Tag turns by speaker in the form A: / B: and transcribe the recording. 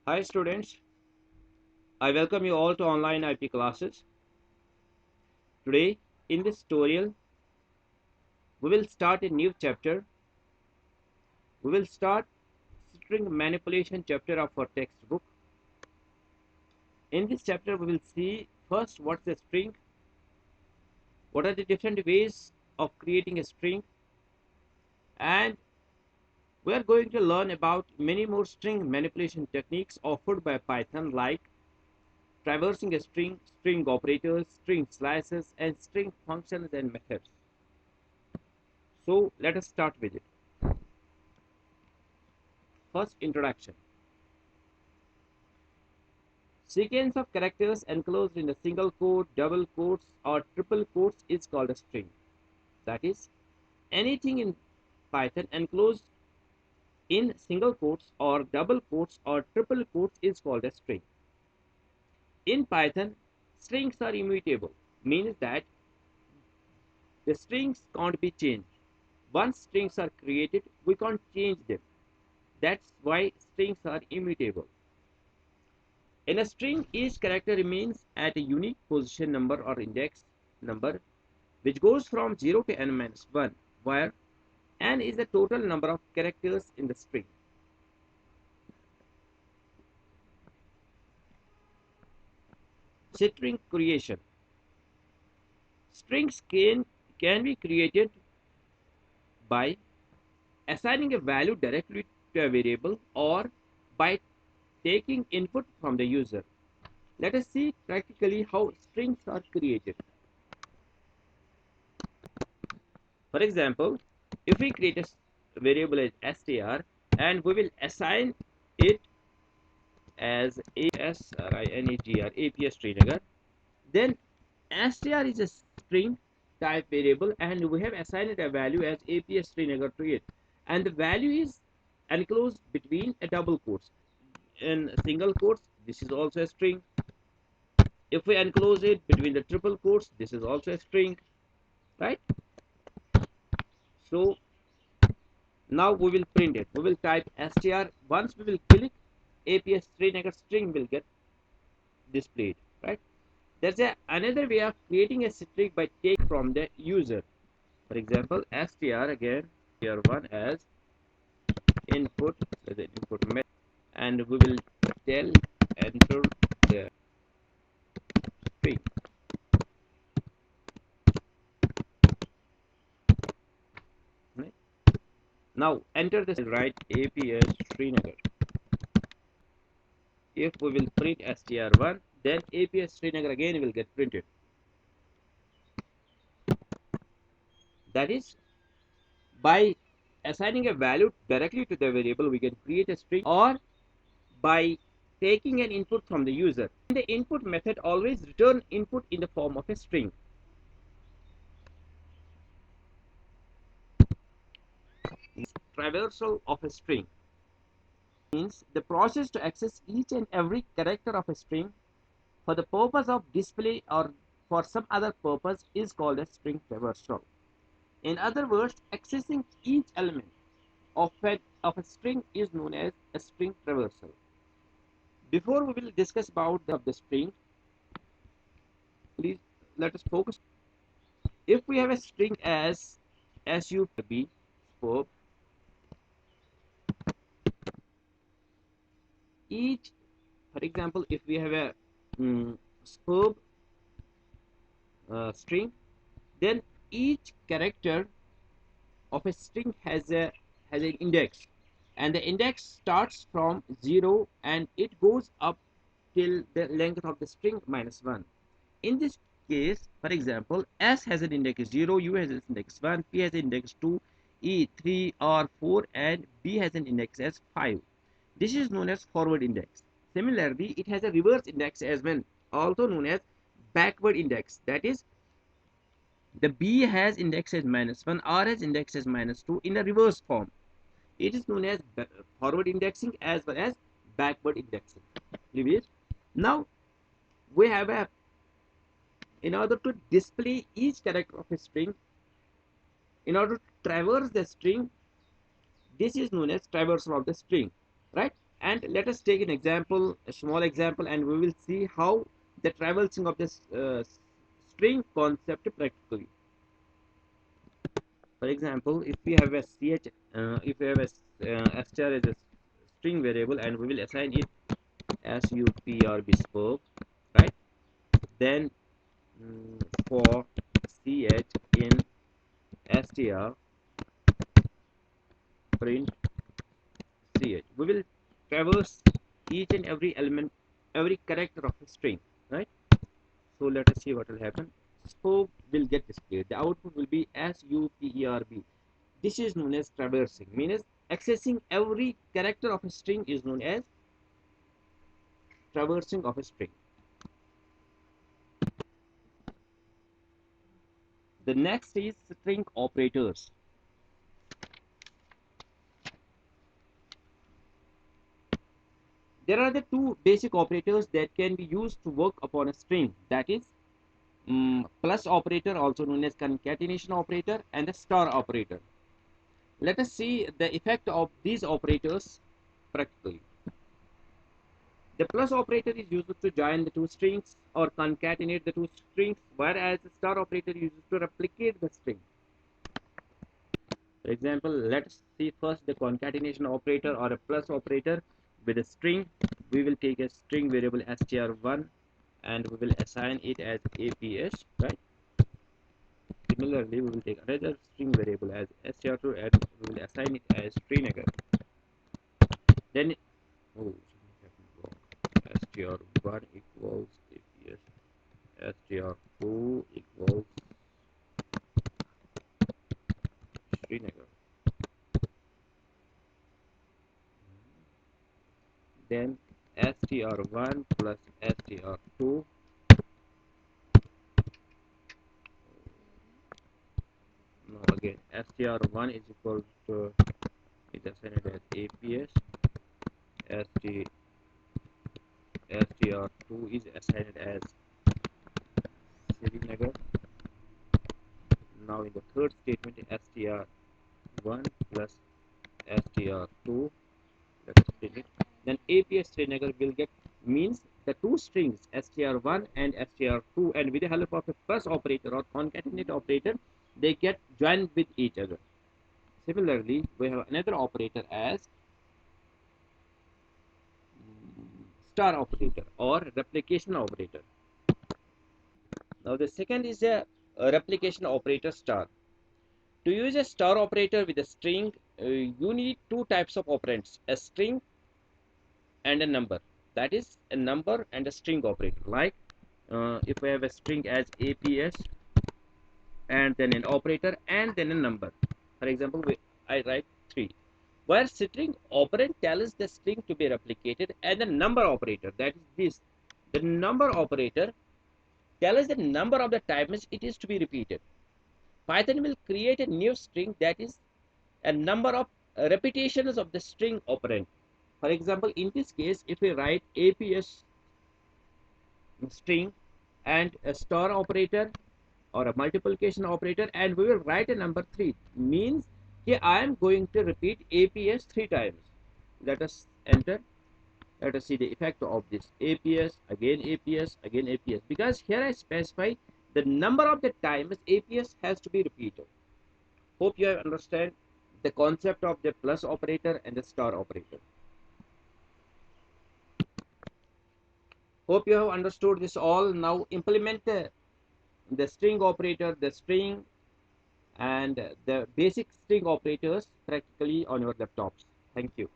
A: Hi students, I welcome you all to online IP classes. Today in this tutorial we will start a new chapter. We will start string manipulation chapter of our textbook. In this chapter we will see first what's a string, what are the different ways of creating a string, and we are going to learn about many more string manipulation techniques offered by Python like traversing a string, string operators, string slices, and string functions and methods. So let us start with it. First, introduction. Sequence of characters enclosed in a single quote, double quotes, or triple quotes is called a string. That is, anything in Python enclosed in single quotes or double quotes or triple quotes is called a string. In Python, strings are immutable, means that the strings can't be changed. Once strings are created, we can't change them. That's why strings are immutable. In a string, each character remains at a unique position number or index number which goes from 0 to n minus 1, where n is the total number of characters in the string. String creation. Strings can be created by assigning a value directly to a variable or by taking input from the user. Let us see practically how strings are created. For example, if we create a variable as str and we will assign it as APS Srinagar, then str is a string type variable and we have assigned a value as APS Srinagar to it, and the value is enclosed between a double quotes. In single quotes, this is also a string. If we enclose it between the triple quotes, this is also a string, right? So now we will print it. We will type str. Once we will click, APS Srinagar string will get displayed, right? There's another way of creating a string by taking from the user. For example, str again, str1 as input, so the input method, and we will tell enter the string. Right? Now enter this, right, APS Srinagar. If we will print str1, then APS Srinagar again will get printed. That is, by assigning a value directly to the variable, we can create a string, or by taking an input from the user. The input method always return input in the form of a string. Traversal of a string means the process to access each and every character of a string for the purpose of display or for some other purpose is called a string traversal. In other words, accessing each element of a string is known as a string traversal. Before we will discuss about the string, please let us focus. If we have a string as SUB, verb, each, for example, if we have a verb string, then each character of a string has an index, and the index starts from 0 and it goes up till the length of the string minus 1. In this case, for example, S has an index 0, U has an index 1, P has an index 2, E 3 or 4, and B has an index as 5. This is known as forward index. Similarly, it has a reverse index as well, also known as backward index. That is, the B has index as minus 1, R has index as minus 2 in a reverse form. It is known as forward indexing as well as backward indexing. Now, we have a, in order to display each character of a string, in order to traverse the string, this is known as traversal of the string, right? And let us take an example, a small example, and we will see how the traversing of this string concept practically. For example, if we have a ch, if we have a str as a string variable, and we will assign it as upr bespoke, right? Then for ch in str print ch, we will traverse each and every element, every character of a string, right? So let us see what will happen. Scope will get displayed. The output will be SUPERB. This is known as traversing, means accessing every character of a string is known as traversing of a string. The next is string operators. There are the two basic operators that can be used to work upon a string. That is plus operator, also known as concatenation operator, and the star operator. Let us see the effect of these operators practically. The plus operator is used to join the two strings or concatenate the two strings, whereas the star operator is used to replicate the string. For example, let's see first the concatenation operator or a plus operator with a string. We will take a string variable str1 and we will assign it as APS, right? Similarly, we will take another string variable as str2 and we will assign it as treenager. Then, oh, str1 equals APS, str2 equals treenager. Then str1 plus str2, no, again str1 is equal to, it assigned as APS, str2 is assigned as Srinagar. Now in the third statement, str1 plus str2, let us print it. Then APS Srinagar will get, means the two strings str1 and str2, and with the help of a plus operator or concatenate operator, they get joined with each other. Similarly, we have another operator as star operator or replication operator. Now the second is a replication operator star. To use a star operator with a string, you need two types of operands, a string and a number. That is a number and a string operator. Like if we have a string as APS and then an operator and then a number. For example, I write 3. Where string operand tells the string to be replicated, and the number operator, that is this, the number operator tells the number of the times it is to be repeated. Python will create a new string that is a number of repetitions of the string operand. For example, in this case, if we write APS string and a star operator or a multiplication operator, and we will write a number 3, means here I am going to repeat APS 3 times. Let us enter. Let us see the effect of this. APS, again APS, again APS, because here I specify the number of the times APS has to be repeated. Hope you have understand the concept of the plus operator and the star operator. Hope you have understood this all. Now implement the string operator, the string and the basic string operators practically on your laptops. Thank you.